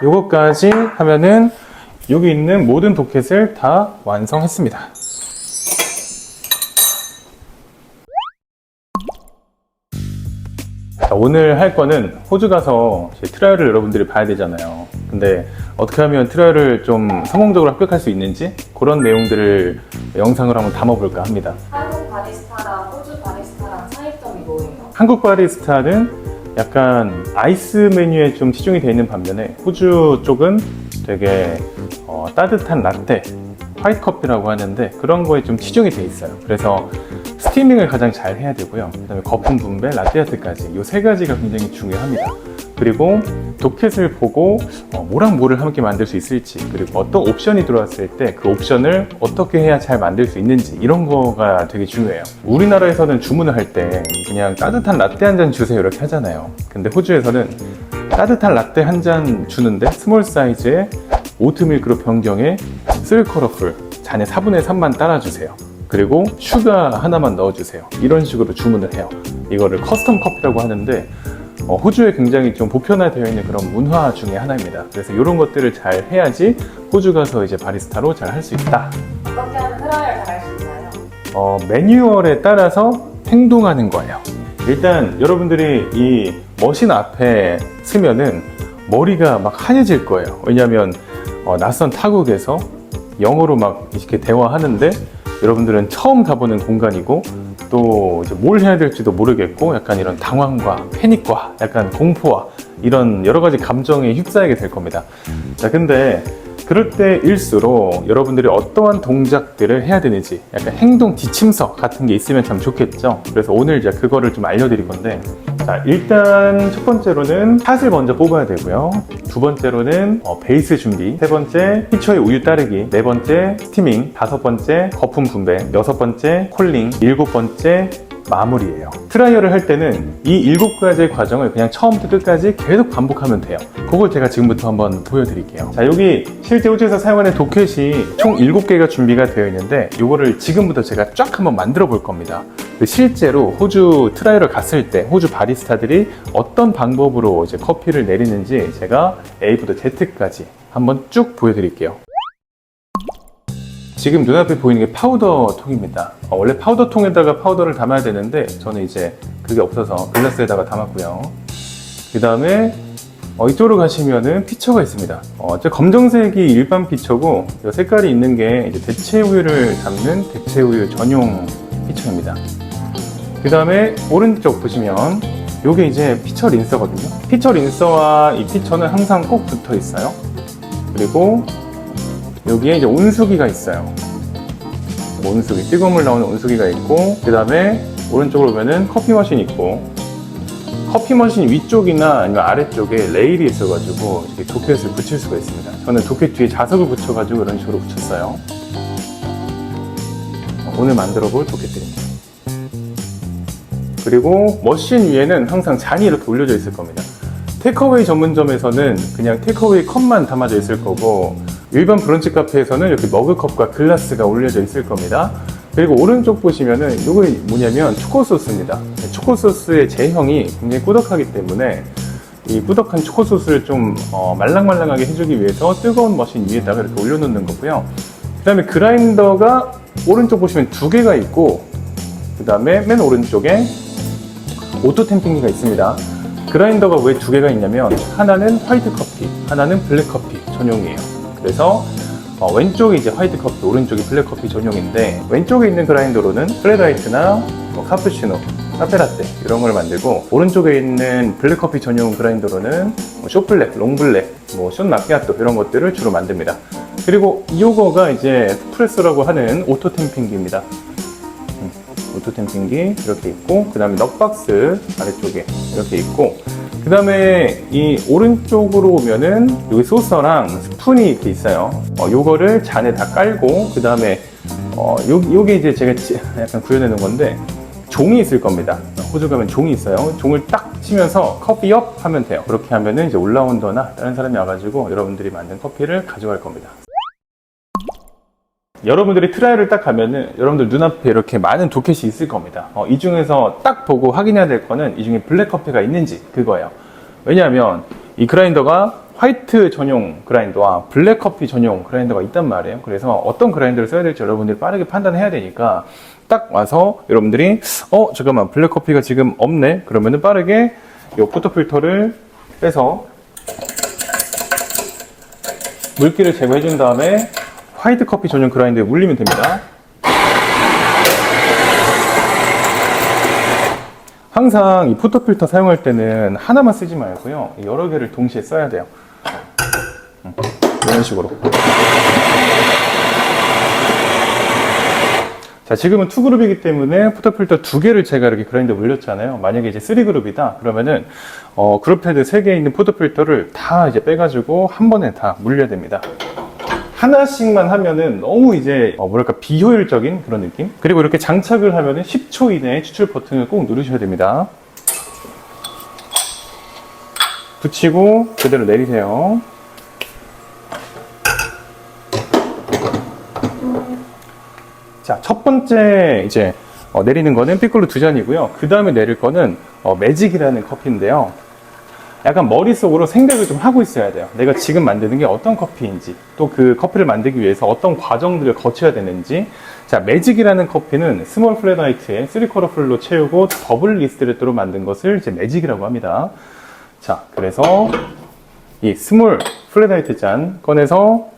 요거까지 하면은 여기 있는 모든 도켓을 다 완성했습니다. 자, 오늘 할 거는 호주 가서 트라이얼을 여러분들이 봐야 되잖아요. 근데 어떻게 하면 트라이얼을 좀 성공적으로 합격할 수 있는지 그런 내용들을 영상으로 한번 담아볼까 합니다. 한국 바리스타랑 호주 바리스타랑 차이점이 뭐예요? 한국 바리스타는 약간 아이스 메뉴에 좀 치중이 되어 있는 반면에 호주 쪽은 되게 따뜻한 라떼, 화이트 커피라고 하는데 그런 거에 좀 치중이 되어 있어요. 그래서 스티밍을 가장 잘 해야 되고요. 그 다음에 거품 분배, 라떼 아트까지 이 세 가지가 굉장히 중요합니다. 그리고 도켓을 보고 뭐랑 뭐를 함께 만들 수 있을지, 그리고 어떤 옵션이 들어왔을 때 그 옵션을 어떻게 해야 잘 만들 수 있는지, 이런 거가 되게 중요해요. 우리나라에서는 주문을 할 때 그냥 따뜻한 라떼 한 잔 주세요 이렇게 하잖아요. 근데 호주에서는 따뜻한 라떼 한 잔 주는데 스몰 사이즈의 오트밀크로 변경해 쓸커러풀 잔에 4분의 3만 따라주세요. 그리고 슈가 하나만 넣어주세요. 이런 식으로 주문을 해요. 이거를 커스텀 커피라고 하는데 호주에 굉장히 좀 보편화되어 있는 그런 문화 중에 하나입니다. 그래서 이런 것들을 잘 해야지 호주 가서 이제 바리스타로 잘 할 수 있다. 어떻게 하면 트라이얼 잘 할 수 있나요? 매뉴얼에 따라서 행동하는 거예요. 일단 여러분들이 이 머신 앞에 서면은 머리가 막 하얘질 거예요. 왜냐하면 낯선 타국에서 영어로 막 이렇게 대화하는데 여러분들은 처음 가보는 공간이고 또 이제 뭘 해야 될지도 모르겠고 약간 이런 당황과 패닉과 약간 공포와 이런 여러 가지 감정에 휩싸이게 될 겁니다. 자, 근데 그럴 때일수록 여러분들이 어떠한 동작들을 해야 되는지 약간 행동 지침서 같은 게 있으면 참 좋겠죠. 그래서 오늘 이제 그거를 좀 알려드릴 건데, 자, 일단 첫 번째로는 샷을 먼저 뽑아야 되고요. 두 번째로는 베이스 준비, 세 번째 피처의 우유 따르기, 네 번째 스티밍, 다섯 번째 거품 분배, 여섯 번째 콜링, 일곱 번째 마무리예요. 트라이얼을 할 때는 이 7가지의 과정을 그냥 처음부터 끝까지 계속 반복하면 돼요. 그걸 제가 지금부터 한번 보여드릴게요. 자, 여기 실제 호주에서 사용하는 도켓이 총 7개가 준비가 되어 있는데 이거를 지금부터 제가 쫙 한번 만들어 볼 겁니다. 실제로 호주 트라이얼을 갔을 때 호주 바리스타들이 어떤 방법으로 이제 커피를 내리는지 제가 A부터 Z까지 한번 쭉 보여드릴게요. 지금 눈앞에 보이는 게 파우더 통입니다. 원래 파우더 통에다가 파우더를 담아야 되는데 저는 이제 그게 없어서 글라스에다가 담았고요. 그 다음에 이쪽으로 가시면은 피처가 있습니다. 저 검정색이 일반 피처고 색깔이 있는 게 이제 대체 우유를 담는 대체 우유 전용 피처입니다. 그 다음에 오른쪽 보시면 이게 이제 피처 린서거든요. 피처 린서와 이 피처는 항상 꼭 붙어 있어요. 그리고 여기에 이제 온수기가 있어요. 온수기, 뜨거운 물 나오는 온수기가 있고, 그 다음에 오른쪽으로 보면은 커피 머신이 있고, 커피 머신 위쪽이나 아니면 아래쪽에 레일이 있어가지고 이렇게 도켓을 붙일 수가 있습니다. 저는 도켓 뒤에 자석을 붙여가지고 이런 식으로 붙였어요. 오늘 만들어 볼 도켓들입니다. 그리고 머신 위에는 항상 잔이 이렇게 올려져 있을 겁니다. 테이크어웨이 전문점에서는 그냥 테이크어웨이 컵만 담아져 있을 거고, 일반 브런치 카페에서는 이렇게 머그컵과 글라스가 올려져 있을 겁니다. 그리고 오른쪽 보시면은 이게 뭐냐면 초코 소스입니다. 초코 소스의 제형이 굉장히 꾸덕하기 때문에 이 꾸덕한 초코 소스를 좀 말랑말랑하게 해주기 위해서 뜨거운 머신 위에다가 이렇게 올려놓는 거고요. 그 다음에 그라인더가 오른쪽 보시면 2개가 있고, 그 다음에 맨 오른쪽에 오토 템핑기가 있습니다. 그라인더가 왜 2개가 있냐면 하나는 화이트 커피, 하나는 블랙 커피 전용이에요. 그래서 왼쪽이 이제 화이트 커피, 오른쪽이 블랙 커피 전용인데, 왼쪽에 있는 그라인더로는 플랫화이트나 카푸치노, 카페라떼 이런 걸 만들고, 오른쪽에 있는 블랙 커피 전용 그라인더로는 숏블랙, 롱블랙, 숏 마키아토 이런 것들을 주로 만듭니다. 그리고 이거가 이제 프레소라고 하는 오토 템핑기입니다. 오토 템핑기 이렇게 있고, 그 다음에 넉박스 아래쪽에 이렇게 있고, 그 다음에 이 오른쪽으로 오면은 여기 소서랑 스푼이 이렇게 있어요. 요거를 잔에 다 깔고, 그 다음에 요게 이제 제가 약간 구현해 놓은 건데 종이 있을 겁니다. 호주 가면 종이 있어요. 종을 딱 치면서 커피 업 하면 돼요. 그렇게 하면은 이제 올라운더나 다른 사람이 와가지고 여러분들이 만든 커피를 가져갈 겁니다. 여러분들이 트라이얼을 딱 가면은 여러분들 눈앞에 이렇게 많은 도켓이 있을 겁니다. 이 중에서 딱 보고 확인해야 될 거는 이 중에 블랙 커피가 있는지 그거예요. 왜냐하면 이 그라인더가 화이트 전용 그라인더와 블랙 커피 전용 그라인더가 있단 말이에요. 그래서 어떤 그라인더를 써야 될지 여러분들이 빠르게 판단해야 되니까 딱 와서 여러분들이 잠깐만 블랙 커피가 지금 없네. 그러면은 빠르게 이 포토 필터를 빼서 물기를 제거해 준 다음에 화이트 커피 전용 그라인더에 물리면 됩니다. 항상 이 포토 필터 사용할 때는 하나만 쓰지 말고요. 여러 개를 동시에 써야 돼요. 이런 식으로. 자, 지금은 2그룹이기 때문에 포토 필터 2개를 제가 이렇게 그라인더 물렸잖아요. 만약에 이제 3그룹이다 그러면은 그룹 헤드 3개 있는 포토 필터를 다 이제 빼가지고 한 번에 다 물려야 됩니다. 하나씩만 하면은 너무 이제 뭐랄까 비효율적인 그런 느낌. 그리고 이렇게 장착을 하면은 10초 이내에 추출 버튼을 꼭 누르셔야 됩니다. 붙이고 그대로 내리세요. 자, 첫 번째 이제 내리는 거는 피콜로 2잔이고요. 그 다음에 내릴 거는 매직이라는 커피인데요. 약간 머릿속으로 생각을 좀 하고 있어야 돼요. 내가 지금 만드는 게 어떤 커피인지, 또 그 커피를 만들기 위해서 어떤 과정들을 거쳐야 되는지. 자, 매직이라는 커피는 스몰 플랫 화이트에 3쿼터 풀로 채우고 더블 리스트레토로 만든 것을 이제 매직이라고 합니다. 자, 그래서 이 스몰 플랫 화이트 잔 꺼내서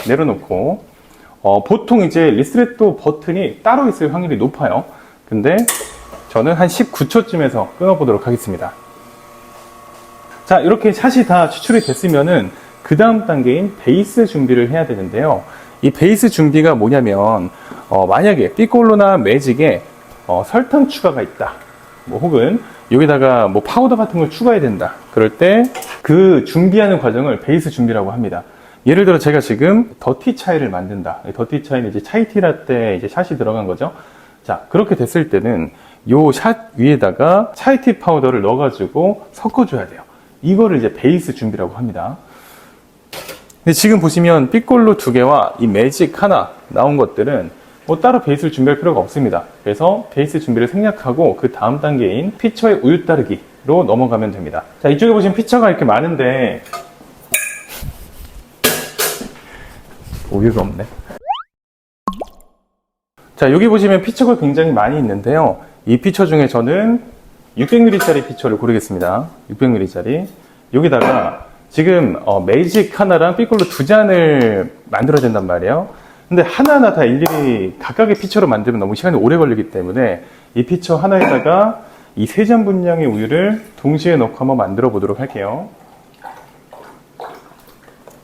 내려놓고 보통 이제 리스트레토 버튼이 따로 있을 확률이 높아요. 근데 저는 한 19초쯤에서 끊어보도록 하겠습니다. 자, 이렇게 샷이 다 추출이 됐으면은 그 다음 단계인 베이스 준비를 해야 되는데요. 이 베이스 준비가 뭐냐면 만약에 피콜로나 매직에 설탕 추가가 있다, 뭐 혹은 여기다가 뭐 파우더 같은 걸 추가해야 된다, 그럴 때 그 준비하는 과정을 베이스 준비라고 합니다. 예를 들어 제가 지금 더티 차이를 만든다. 더티 차이는 이제 차이티 라떼에 이제 샷이 들어간 거죠. 자, 그렇게 됐을 때는 요 샷 위에다가 차이티 파우더를 넣어가지고 섞어줘야 돼요. 이거를 이제 베이스 준비라고 합니다. 근데 지금 보시면 피콜로 2개와 이 매직 하나 나온 것들은 뭐 따로 베이스를 준비할 필요가 없습니다. 그래서 베이스 준비를 생략하고 그 다음 단계인 피처의 우유 따르기로 넘어가면 됩니다. 자, 이쪽에 보시면 피처가 이렇게 많은데 우유가 없네. 자, 여기 보시면 피처가 굉장히 많이 있는데요. 이 피처 중에 저는 600ml짜리 피처를 고르겠습니다. 600ml짜리. 여기다가 지금 매직 하나랑 피콜로 2잔을 만들어야 된단 말이에요. 근데 하나하나 다 일일이 각각의 피처로 만들면 너무 시간이 오래 걸리기 때문에 이 피처 하나에다가 이 3잔 분량의 우유를 동시에 넣고 한번 만들어 보도록 할게요.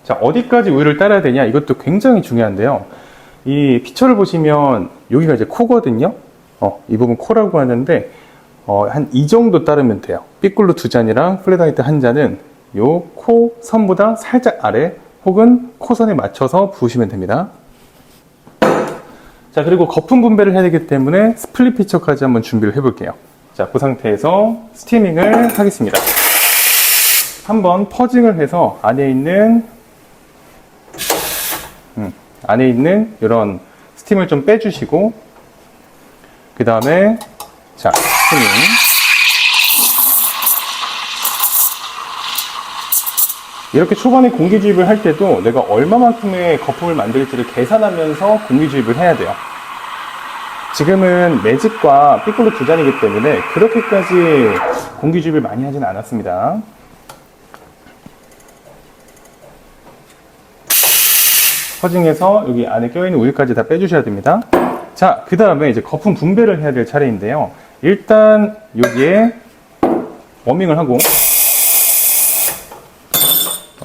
자, 어디까지 우유를 따라야 되냐, 이것도 굉장히 중요한데요. 이 피처를 보시면 여기가 이제 코거든요. 이 부분 코라고 하는데 한 이 정도 따르면 돼요. 피콜로 2잔이랑 플랫 화이트 1잔은 요 코 선보다 살짝 아래 혹은 코선에 맞춰서 부으시면 됩니다. 자, 그리고 거품 분배를 해야 되기 때문에 스플릿 피처까지 한번 준비를 해 볼게요. 자, 그 상태에서 스티밍을 하겠습니다. 한번 퍼징을 해서 안에 있는 이런 스팀을 좀 빼주시고, 그 다음에 자, 스티밍. 이렇게 초반에 공기 주입을 할 때도 내가 얼마만큼의 거품을 만들지를 계산하면서 공기 주입을 해야 돼요. 지금은 매직과 피콜로 2잔이기 때문에 그렇게까지 공기 주입을 많이 하진 않았습니다. 퍼징해서 여기 안에 껴있는 우유까지 다 빼주셔야 됩니다. 자, 그 다음에 이제 거품 분배를 해야 될 차례인데요. 일단 여기에 워밍을 하고,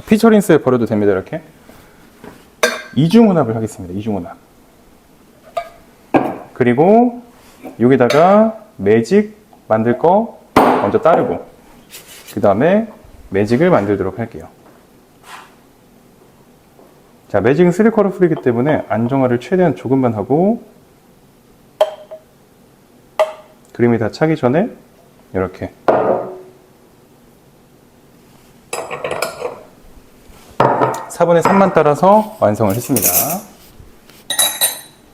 피처 린스에 버려도 됩니다. 이렇게 이중 혼합을 하겠습니다. 이중 혼합. 그리고 여기다가 매직 만들 거 먼저 따르고, 그 다음에 매직을 만들도록 할게요. 자, 매직은 3쿼터 풀이기 때문에 안정화를 최대한 조금만 하고, 그림이 다 차기 전에 이렇게 4분의 3만 따라서 완성을 했습니다.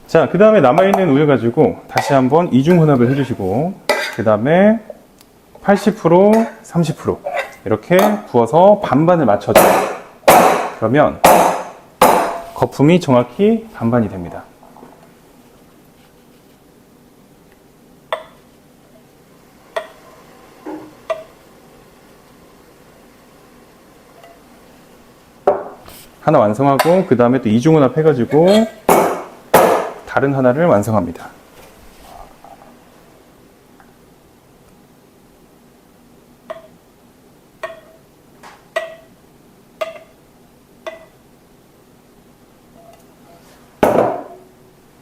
자, 그 다음에 남아있는 우유 가지고 다시 한번 이중 혼합을 해주시고, 그 다음에 80%, 30%. 이렇게 부어서 반반을 맞춰줘요. 그러면 거품이 정확히 반반이 됩니다. 하나 완성하고 그 다음에 또 이중혼합 해가지고 다른 하나를 완성합니다.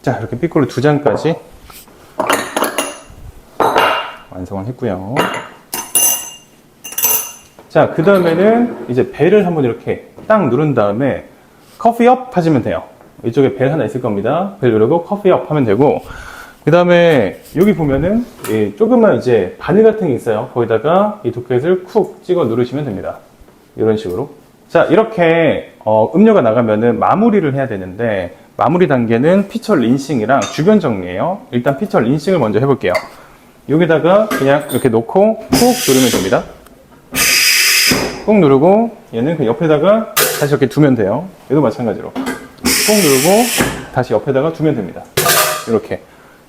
자, 이렇게 삐꼬리 2장까지 완성을 했고요. 자, 그 다음에는 이제 벨을 한번 이렇게 딱 누른 다음에 커피업 하시면 돼요. 이쪽에 벨 하나 있을 겁니다. 벨 누르고 커피업 하면 되고, 그 다음에 여기 보면은 조그만 이제 바늘 같은 게 있어요. 거기다가 이 도켓을 쿡 찍어 누르시면 됩니다. 이런 식으로. 자, 이렇게 음료가 나가면은 마무리를 해야 되는데, 마무리 단계는 피처 린싱이랑 주변 정리예요. 일단 피처 린싱을 먼저 해볼게요. 여기다가 그냥 이렇게 놓고 꾹 누르면 됩니다. 꾹 누르고 얘는 그 옆에다가 다시 이렇게 두면 돼요. 얘도 마찬가지로 꾹 누르고 다시 옆에다가 두면 됩니다. 이렇게.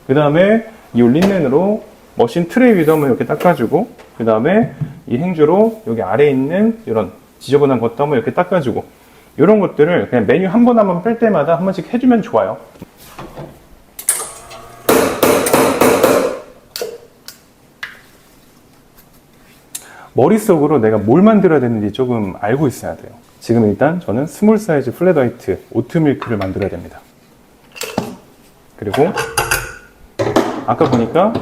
그 다음에 이 린넨으로 머신 트레이 위도 한번 이렇게 닦아주고, 그 다음에 이 행주로 여기 아래에 있는 이런 지저분한 것도 한번 이렇게 닦아주고, 이런 것들을 그냥 메뉴 한 번 한 번 뺄 때마다 한 번씩 해주면 좋아요. 머릿속으로 내가 뭘 만들어야 되는지 조금 알고 있어야 돼요. 지금 일단 저는 스몰 사이즈 플랫 화이트 오트밀크를 만들어야 됩니다. 그리고 아까 보니까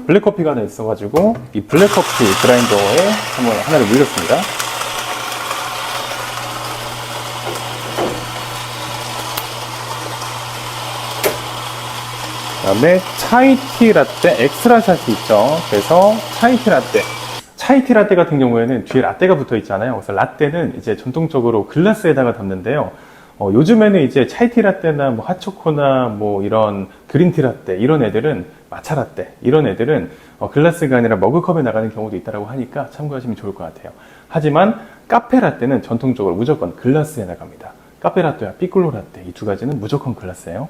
블랙커피가 하나 있어가지고 이 블랙커피 그라인더에 한번 하나를 물렸습니다. 그 다음에 차이티 라떼 엑스트라 샷이 있죠. 그래서 차이티 라떼. 차이티 라떼 같은 경우에는 뒤에 라떼가 붙어 있잖아요. 그래서 라떼는 이제 전통적으로 글라스에다가 담는데요. 요즘에는 이제 차이티 라떼나 뭐 핫초코나 뭐 이런 그린티 라떼 이런 애들은 마차 라떼 이런 애들은 글라스가 아니라 머그컵에 나가는 경우도 있다고 하니까 참고하시면 좋을 것 같아요. 하지만 카페 라떼는 전통적으로 무조건 글라스에 나갑니다. 카페 라떼와 피콜로 라떼 이 두 가지는 무조건 글라스예요.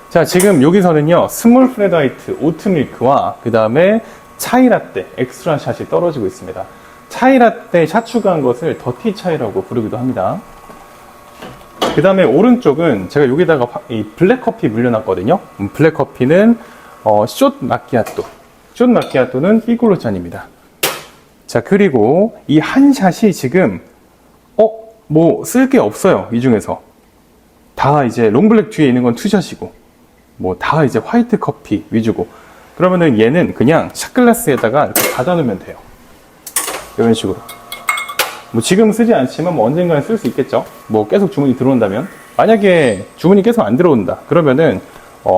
자, 지금 여기서는요, 스몰 플랫 화이트 오트밀크와 그 다음에 차이 라떼 엑스트라 샷이 떨어지고 있습니다. 차이 라떼 샷 추가한 것을 더티 차이라고 부르기도 합니다. 그 다음에 오른쪽은 제가 여기다가 이 블랙 커피 물려놨거든요. 블랙 커피는 숏 마키아토. 숏 마키아토는 삐꼬로 잔입니다. 자, 그리고 이 한 샷이 지금 뭐 쓸 게 없어요. 이 중에서 다 이제 롱블랙 뒤에 있는 건 투샷이고 뭐 다 이제 화이트 커피 위주고, 그러면은 얘는 그냥 샷글라스에다가 이렇게 닫아놓으면 돼요. 이런 식으로. 뭐 지금 쓰지 않지만 뭐 언젠가는 쓸 수 있겠죠. 뭐 계속 주문이 들어온다면. 만약에 주문이 계속 안 들어온다 그러면은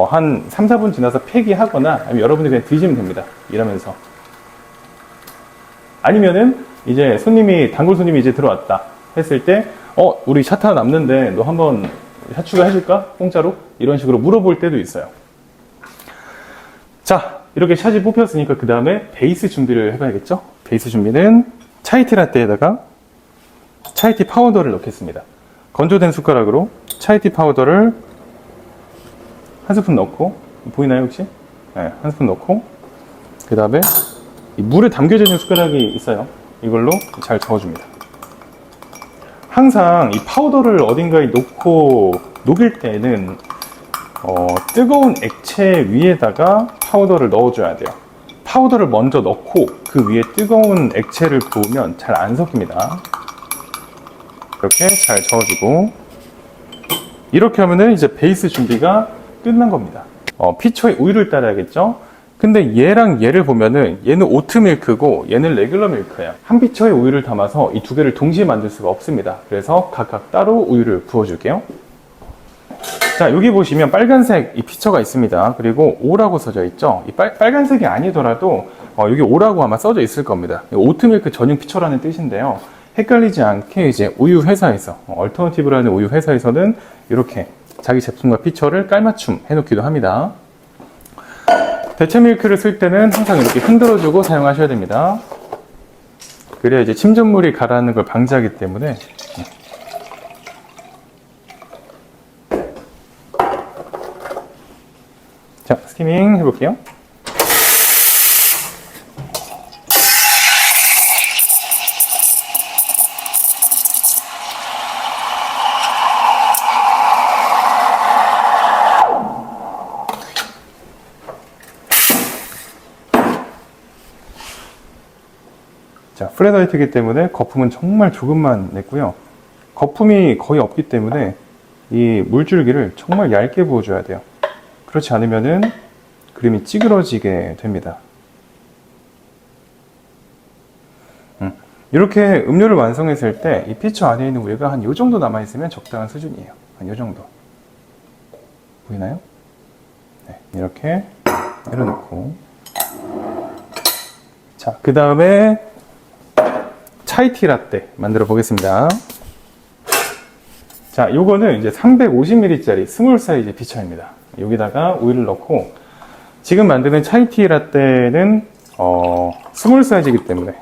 한 3, 4분 지나서 폐기하거나 아니면 여러분이 그냥 드시면 됩니다. 일하면서. 아니면은 이제 단골 손님이 이제 들어왔다 했을 때 우리 샷 하나 남는데 너 한번 샷 추가 해줄까? 공짜로? 이런 식으로 물어볼 때도 있어요. 자, 이렇게 샷이 뽑혔으니까 그 다음에 베이스 준비를 해봐야겠죠? 베이스 준비는 차이티 라떼에다가 차이티 파우더를 넣겠습니다. 건조된 숟가락으로 차이티 파우더를 한 스푼 넣고, 보이나요 혹시? 네, 한 스푼 넣고, 그 다음에 물에 담겨져 있는 숟가락이 있어요. 이걸로 잘 저어줍니다. 항상 이 파우더를 어딘가에 놓고 녹일 때는 뜨거운 액체 위에다가 파우더를 넣어줘야 돼요. 파우더를 먼저 넣고 그 위에 뜨거운 액체를 부으면 잘 안 섞입니다. 이렇게 잘 저어주고, 이렇게 하면은 이제 베이스 준비가 끝난 겁니다. 피처의 우유를 따라야겠죠? 근데 얘랑 얘를 보면은 얘는 오트밀크고 얘는 레귤러 밀크예요. 한 피처의 우유를 담아서 이 두 개를 동시에 만들 수가 없습니다. 그래서 각각 따로 우유를 부어줄게요. 자, 여기 보시면 빨간색 이 피처가 있습니다. 그리고 O라고 써져 있죠. 이 빨간색이 아니더라도 여기 O라고 아마 써져 있을 겁니다. 오트밀크 전용 피처라는 뜻인데요. 헷갈리지 않게 이제 우유 회사에서, 얼터너티브라는 우유 회사에서는 이렇게 자기 제품과 피처를 깔맞춤 해놓기도 합니다. 대체 밀크를 쓸 때는 항상 이렇게 흔들어주고 사용하셔야 됩니다. 그래야 이제 침전물이 가라앉는 걸 방지하기 때문에. 자, 스티밍 해볼게요. 자, 플랫화이트이기 때문에 거품은 정말 조금만 냈고요. 거품이 거의 없기 때문에 이 물줄기를 정말 얇게 부어줘야 돼요. 그렇지 않으면은 그림이 찌그러지게 됩니다. 이렇게 음료를 완성했을 때 이 피처 안에 있는 우유가 한 요 정도 남아있으면 적당한 수준이에요. 한 요 정도. 보이나요? 네, 이렇게 내려놓고. 자, 그 다음에 차이티 라떼 만들어 보겠습니다. 자, 요거는 이제 350ml짜리 스몰 사이즈 피처입니다. 여기다가 우유를 넣고, 지금 만드는 차이티 라떼는 스몰 사이즈이기 때문에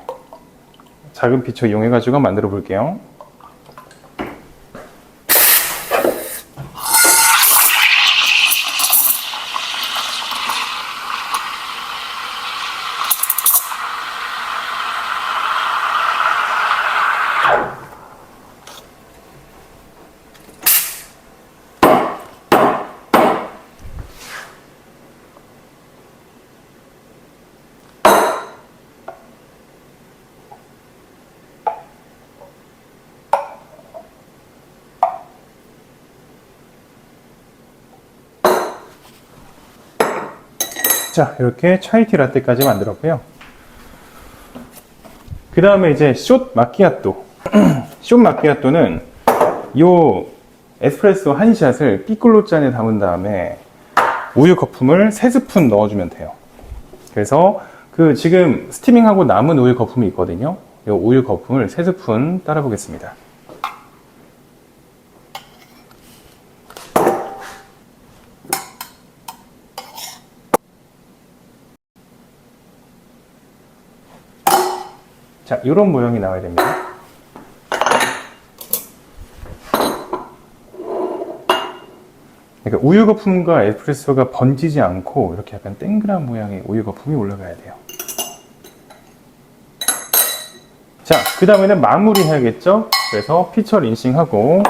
작은 피처 이용해가지고 만들어 볼게요. 자, 이렇게 차이티 라떼까지 만들었고요. 그 다음에 이제 숏 마키아또. 숏 마키아또는 요 에스프레소 한 샷을 피콜로 잔에 담은 다음에 우유 거품을 3스푼 넣어주면 돼요. 그래서 그 지금 스티밍하고 남은 우유 거품이 있거든요. 이 우유 거품을 3스푼 따라 보겠습니다. 자, 이런 모형이 나와야 됩니다. 그러니까 우유 거품과 에스프레소가 번지지 않고 이렇게 약간 땡그란 모양의 우유 거품이 올라가야 돼요. 자, 그 다음에는 마무리 해야겠죠? 그래서 피처 린싱하고,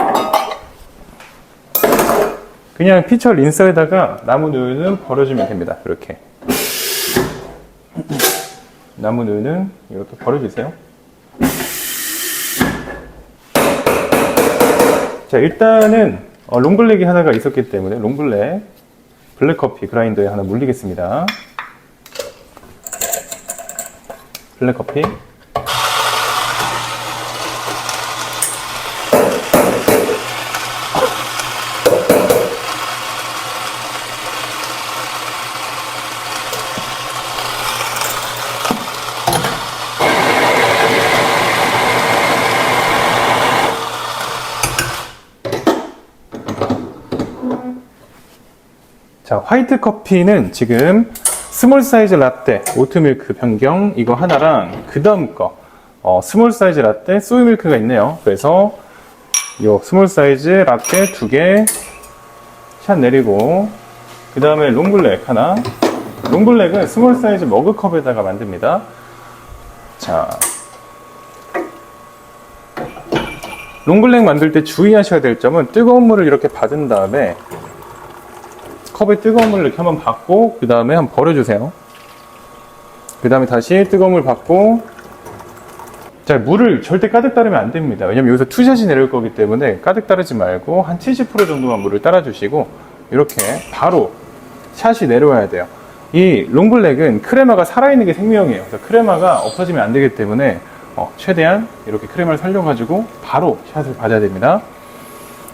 그냥 피처 린서에다가 남은 우유는 버려주면 됩니다. 이렇게. 남은 우유는 이렇게 버려주세요. 자, 일단은 롱블랙이 하나가 있었기 때문에 롱블랙 블랙커피 그라인더에 하나 물리겠습니다. 블랙커피. 자, 화이트 커피는 지금 스몰 사이즈 라떼, 오트밀크 변경 이거 하나랑 그 다음 거 스몰 사이즈 라떼, 소이밀크가 있네요. 그래서 요 스몰 사이즈 라떼 2개 샷 내리고, 그 다음에 롱블랙 하나. 롱블랙은 스몰 사이즈 머그컵에다가 만듭니다. 자, 롱블랙 만들 때 주의하셔야 될 점은 뜨거운 물을 이렇게 받은 다음에 컵에 뜨거운 물을 이렇게 한번 받고, 그 다음에 한번 버려주세요. 그 다음에 다시 뜨거운 물 받고. 자, 물을 절대 가득 따르면 안 됩니다. 왜냐면 여기서 투샷이 내려올 거기 때문에 가득 따르지 말고 한 70% 정도만 물을 따라주시고, 이렇게 바로 샷이 내려와야 돼요. 이 롱블랙은 크레마가 살아있는 게 생명이에요. 그래서 크레마가 없어지면 안 되기 때문에 최대한 이렇게 크레마를 살려가지고 바로 샷을 받아야 됩니다.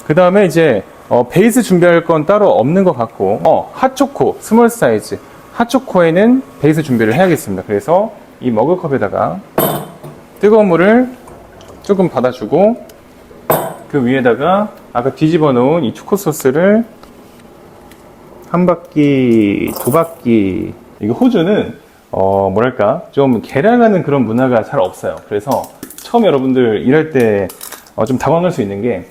그 다음에 이제 베이스 준비할 건 따로 없는 것 같고, 핫초코, 스몰 사이즈 핫초코에는 베이스 준비를 해야겠습니다. 그래서 이 머그컵에다가 뜨거운 물을 조금 받아주고 그 위에다가 아까 뒤집어 놓은 이 초코 소스를 한 바퀴, 두 바퀴. 이게 호주는 뭐랄까 좀 계량하는 그런 문화가 잘 없어요. 그래서 처음 여러분들 일할 때 좀 당황할 수 있는 게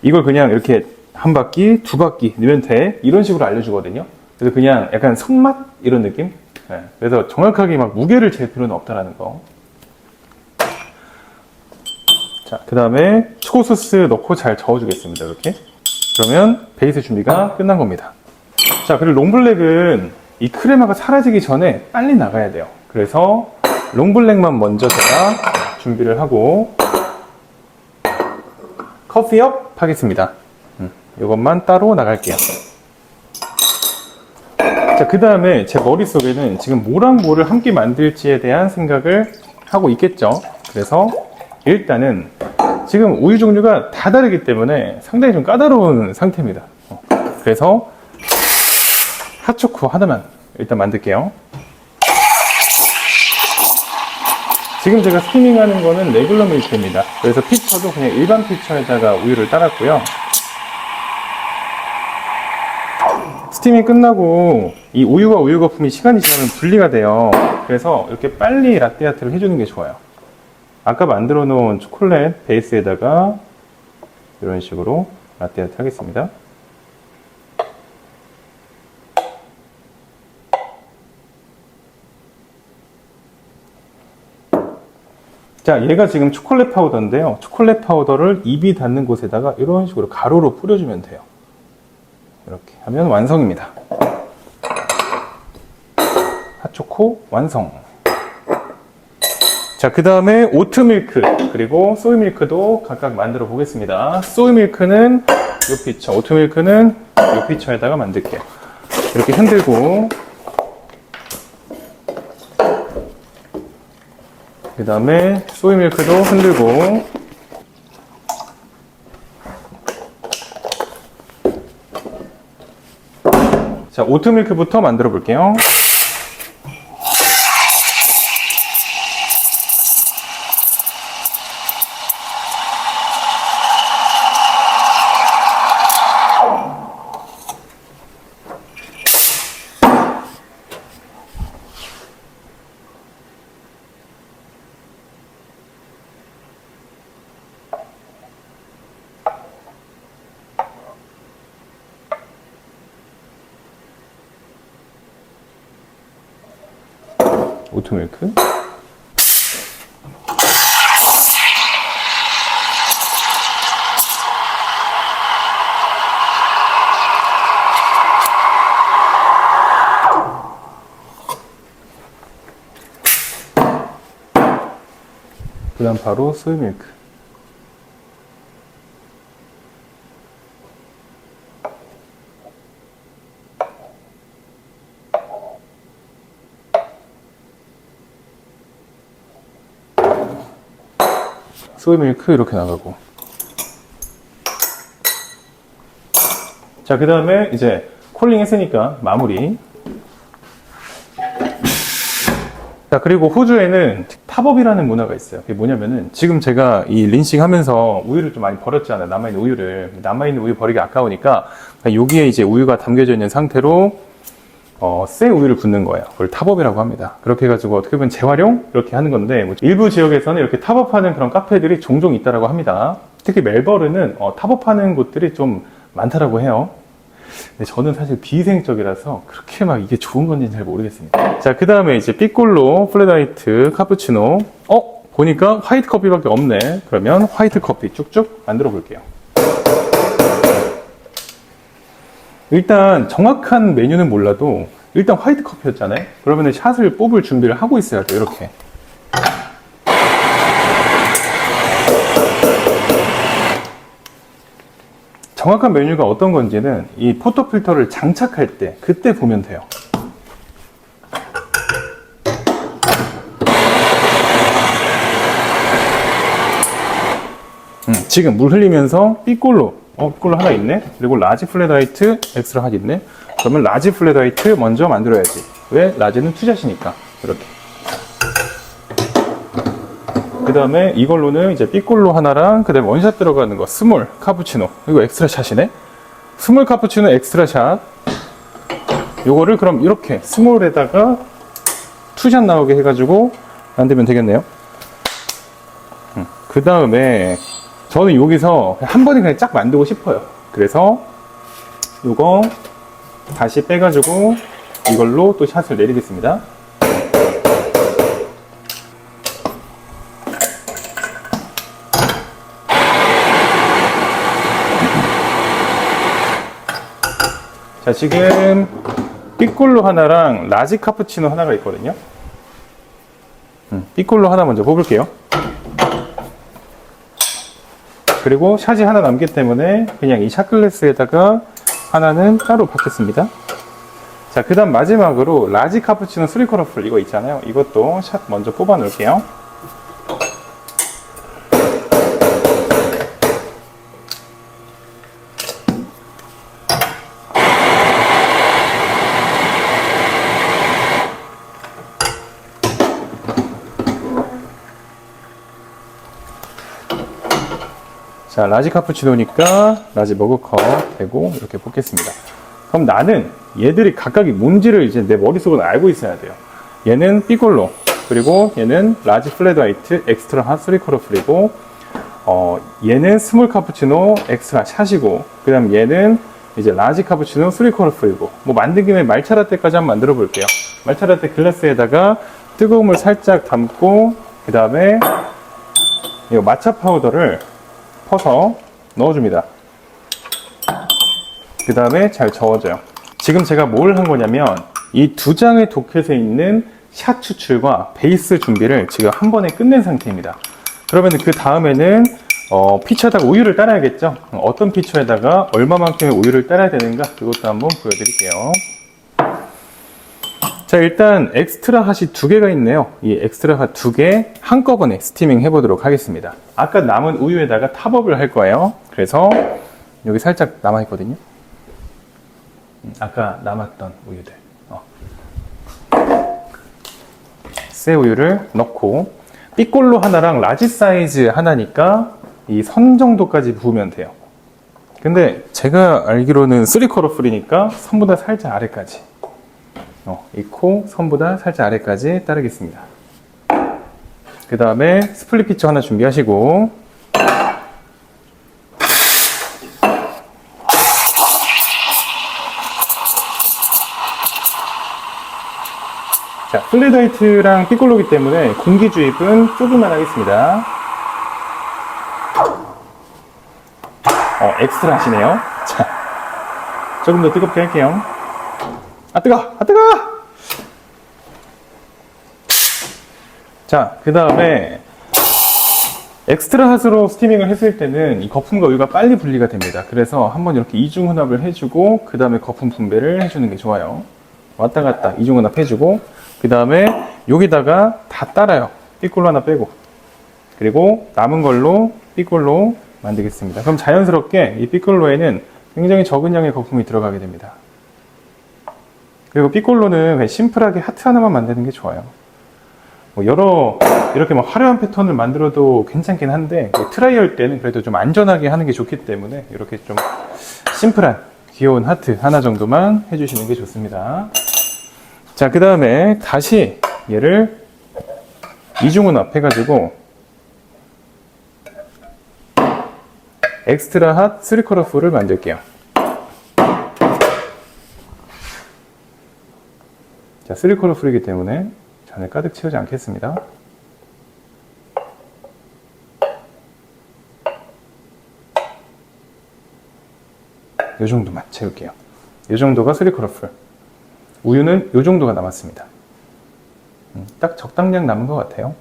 이걸 그냥 이렇게 한 바퀴, 두 바퀴 넣으면 돼. 이런 식으로 알려주거든요. 그래서 그냥 약간 손맛 이런 느낌? 네. 그래서 정확하게 막 무게를 잴 필요는 없다라는 거. 자, 그 다음에 초코 소스 넣고 잘 저어주겠습니다. 이렇게. 그러면 베이스 준비가 끝난 겁니다. 자, 그리고 롱블랙은 이 크레마가 사라지기 전에 빨리 나가야 돼요. 그래서 롱블랙만 먼저 제가 준비를 하고 커피업 하겠습니다. 이것만 따로 나갈게요. 자, 그 다음에 제 머릿속에는 지금 뭐랑 뭐를 함께 만들지에 대한 생각을 하고 있겠죠. 그래서 일단은 지금 우유 종류가 다 다르기 때문에 상당히 좀 까다로운 상태입니다. 그래서 핫초코 하나만 일단 만들게요. 지금 제가 스티밍 하는 거는 레귤러 밀크입니다. 그래서 피처도 그냥 일반 피처에다가 우유를 따랐고요. 스티밍 끝나고 이 우유와 우유 거품이 시간이 지나면 분리가 돼요. 그래서 이렇게 빨리 라떼 아트를 해주는 게 좋아요. 아까 만들어 놓은 초콜릿 베이스에다가 이런 식으로 라떼 아트 하겠습니다. 자, 얘가 지금 초콜릿 파우더인데요. 초콜릿 파우더를 입이 닿는 곳에다가 이런 식으로 가로로 뿌려주면 돼요. 이렇게 하면 완성입니다. 핫초코 완성. 자, 그 다음에 오트밀크 그리고 소이밀크도 각각 만들어 보겠습니다. 소이밀크는 이 피처, 오트밀크는 이 피처에다가 만들게요. 이렇게 흔들고 그 다음에 소이밀크도 흔들고 자, 오트밀크부터 만들어 볼게요. 오트밀크 그 다음 바로 소이밀크 소이밀크 이렇게 나가고 자, 그 다음에 이제 콜링 했으니까 마무리. 자, 그리고 호주에는 탑업이라는 문화가 있어요. 그게 뭐냐면은 지금 제가 이 린싱 하면서 우유를 좀 많이 버렸잖아요. 남아있는 우유를. 남아있는 우유 버리기 아까우니까 여기에 이제 우유가 담겨져 있는 상태로 새 우유를 붓는 거예요. 그걸 탑업이라고 합니다. 그렇게 해가지고 어떻게 보면 재활용? 이렇게 하는 건데 뭐 일부 지역에서는 이렇게 탑업하는 그런 카페들이 종종 있다라고 합니다. 특히 멜버른은 탑업하는 곳들이 좀 많다라고 해요. 근데 저는 사실 비위생적이라서 그렇게 막 이게 좋은 건지는 잘 모르겠습니다. 자, 그 다음에 이제 삐꼴로, 플랫화이트, 카푸치노. 보니까 화이트 커피밖에 없네. 그러면 화이트 커피 쭉쭉 만들어 볼게요. 일단 정확한 메뉴는 몰라도 일단 화이트 커피였잖아요. 그러면 샷을 뽑을 준비를 하고 있어야 돼요. 이렇게. 정확한 메뉴가 어떤 건지는 이 포토 필터를 장착할 때 그때 보면 돼요. 지금 물 흘리면서 B꼴로 B꼴로 하나 있네. 그리고 라지 플랫 화이트 X로 하나 있네. 그러면 라지 플랫 화이트 먼저 만들어야지. 왜? 라지는 투샷이니까. 이렇게. 그 다음에 이걸로는 이제 삐꼴로 하나랑 그 다음에 원샷 들어가는 거 스몰 카푸치노, 이거 엑스트라 샷이네. 스몰 카푸치노 엑스트라 샷, 요거를 그럼 이렇게 스몰에다가 투샷 나오게 해가지고 만들면 되겠네요. 그 다음에 저는 여기서 한 번에 그냥 쫙 만들고 싶어요. 그래서 요거 다시 빼가지고 이걸로 또 샷을 내리겠습니다. 자, 지금 삐꼴로 하나랑 라지 카푸치노 하나가 있거든요. 삐꼴로 하나 먼저 뽑을게요. 그리고 샷이 하나 남기 때문에 그냥 이 샷글래스에다가 하나는 따로 받겠습니다. 자, 그 다음 마지막으로 라지 카푸치노 3컬러풀 이거 있잖아요. 이것도 샷 먼저 뽑아 놓을게요. 자, 라지 카푸치노니까 라지 머그컵 대고 이렇게 붓겠습니다. 그럼 나는 얘들이 각각이 뭔지를 이제 내 머릿속으로 알고 있어야 돼요. 얘는 삐꼴로, 그리고 얘는 라지 플랫 화이트 엑스트라 핫 3컬러풀이고, 얘는 스몰 카푸치노 엑스트라 샷이고, 그 다음 얘는 이제 라지 카푸치노 3컬러풀이고, 뭐 만든 김에 말차 라떼까지 한번 만들어 볼게요. 말차 라떼 글라스에다가 뜨거운 물 살짝 담고, 그 다음에 이 마차 파우더를 퍼서 넣어줍니다. 그 다음에 잘 저어줘요. 지금 제가 뭘 한 거냐면 이 두 장의 도켓에 있는 샷 추출과 베이스 준비를 지금 한 번에 끝낸 상태입니다. 그러면 그 다음에는 피처에다가 우유를 따라야겠죠. 어떤 피처에다가 얼마만큼의 우유를 따라야 되는가, 그것도 한번 보여드릴게요. 자, 일단 엑스트라 핫이 두 개가 있네요. 이 엑스트라 핫 두 개 한꺼번에 스티밍 해보도록 하겠습니다. 아까 남은 우유에다가 탑업을 할 거예요. 그래서 여기 살짝 남아있거든요. 아까 남았던 우유들. 새 우유를 넣고, 삐꼴로 하나랑 라지 사이즈 하나니까 이 선 정도까지 부으면 돼요. 근데 제가 알기로는 3컬러풀이니까 선보다 살짝 아래까지. 이 코 선보다 살짝 아래까지 따르겠습니다. 그 다음에 스플릿 피처 하나 준비하시고, 자, 플랫 화이트랑 삐꼴로기 때문에 공기 주입은 조금만 하겠습니다. 엑스트라 하시네요. 자, 조금 더 뜨겁게 할게요. 아, 뜨거! 아, 뜨거! 자, 그 다음에 엑스트라 핫으로 스티밍을 했을 때는 이 거품과 우유가 빨리 분리가 됩니다. 그래서 한번 이렇게 이중 혼합을 해주고, 그 다음에 거품 분배를 해주는 게 좋아요. 왔다 갔다 이중 혼합 해주고, 그 다음에 여기다가 다 따라요. 삐꼴로 하나 빼고, 그리고 남은 걸로 삐꼴로 만들겠습니다. 그럼 자연스럽게 이 삐꼴로에는 굉장히 적은 양의 거품이 들어가게 됩니다. 그리고 삐꼴로는 그냥 심플하게 하트 하나만 만드는 게 좋아요. 뭐 여러 이렇게 막 화려한 패턴을 만들어도 괜찮긴 한데, 트라이 할 때는 그래도 좀 안전하게 하는 게 좋기 때문에 이렇게 좀 심플한 귀여운 하트 하나 정도만 해주시는 게 좋습니다. 자, 그 다음에 다시 얘를 이중혼합 해가지고 엑스트라 핫 3컬러풀을 만들게요. 자, 3컬러풀이기 때문에 잔을 가득 채우지 않겠습니다. 이 정도만 채울게요. 이 정도가 3컬러풀. 우유는 이 정도가 남았습니다. 딱 적당량 남은 것 같아요.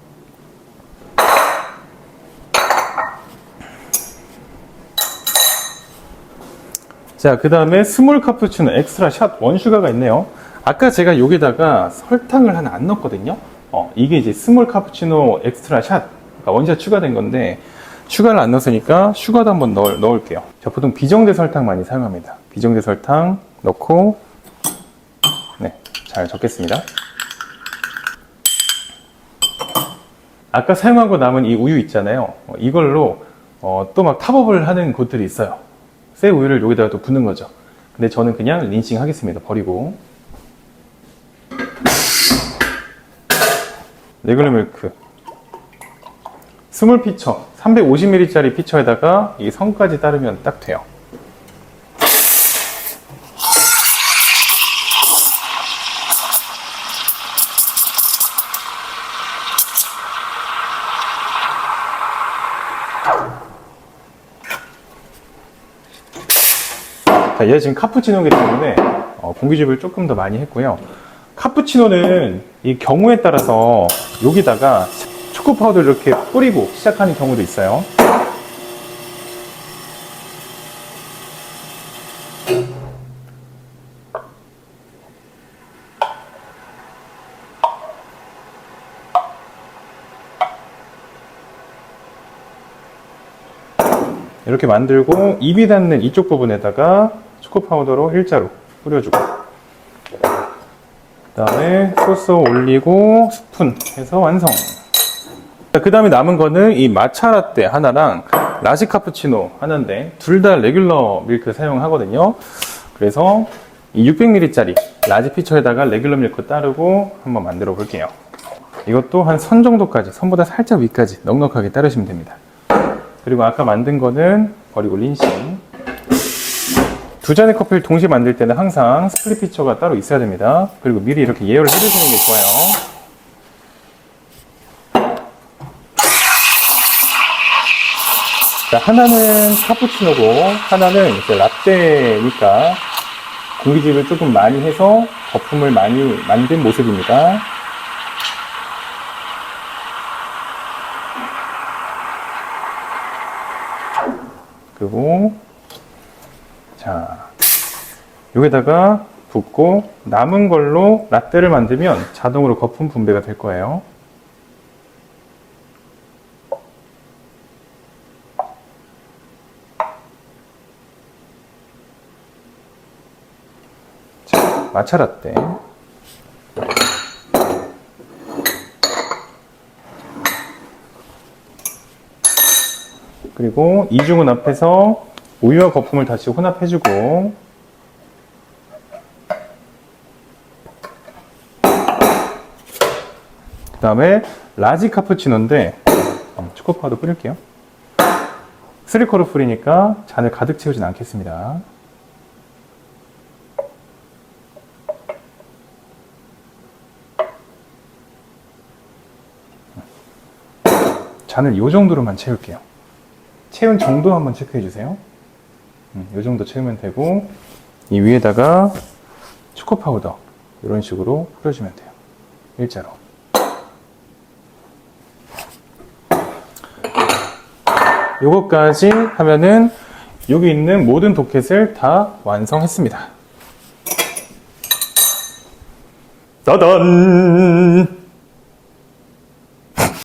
자, 그 다음에 스몰 카푸치노 엑스트라 샷 원슈가가 있네요. 아까 제가 여기다가 설탕을 하나 안 넣었거든요. 이게 이제 스몰 카푸치노 엑스트라 샷, 그러니까 원샷 추가된 건데, 슈가를 안 넣었으니까 슈가도 한번 넣을게요. 자, 보통 비정제 설탕 많이 사용합니다. 비정제 설탕 넣고, 네, 잘 적겠습니다. 아까 사용하고 남은 이 우유 있잖아요. 이걸로 또 막 탑업을 하는 곳들이 있어요. 새 우유를 여기다가 또 붓는 거죠. 근데 저는 그냥 린싱 하겠습니다. 버리고. 레귤러 밀크. 스몰 피처, 350ml짜리 피처에다가 이 성까지 따르면 딱 돼요. 자, 얘 지금 카푸치노이기 때문에 공기주입을 조금 더 많이 했고요. 카푸치노는 이 경우에 따라서 여기다가 초코 파우더를 이렇게 뿌리고 시작하는 경우도 있어요. 이렇게 만들고 입이 닿는 이쪽 부분에다가 초코 파우더로 일자로 뿌려주고, 그 다음에 소스 올리고 스푼 해서 완성. 그 다음에 남은 거는 이 마차 라떼 하나랑 라지 카푸치노 하나인데 둘 다 레귤러 밀크 사용하거든요. 그래서 이 600ml짜리 라지 피처에다가 레귤러 밀크 따르고 한번 만들어 볼게요. 이것도 한 선 정도까지, 선보다 살짝 위까지 넉넉하게 따르시면 됩니다. 그리고 아까 만든 거는 버리고 린싱. 두 잔의 커피를 동시에 만들 때는 항상 스플릿 피처가 따로 있어야 됩니다. 그리고 미리 이렇게 예열을 해두시는 게 좋아요. 자, 하나는 카푸치노고 하나는 이제 라떼니까 공기주입을 조금 많이 해서 거품을 많이 만든 모습입니다. 그리고 자, 여기다가 붓고 남은 걸로 라떼를 만들면 자동으로 거품 분배가 될 거예요. 자, 마차 라떼. 그리고 이중은 앞에서 우유와 거품을 다시 혼합해주고, 그 다음에 라지 카푸치노인데 초코 파우더 뿌릴게요. 3쿼터 뿌리니까 잔을 가득 채우진 않겠습니다. 잔을 이 정도로만 채울게요. 채운 정도 한번 체크해 주세요. 이 정도 채우면 되고, 이 위에다가 초코 파우더 이런 식으로 뿌려주면 돼요. 일자로. 요거까지 하면은 여기 있는 모든 도켓을 다 완성했습니다. 짜잔!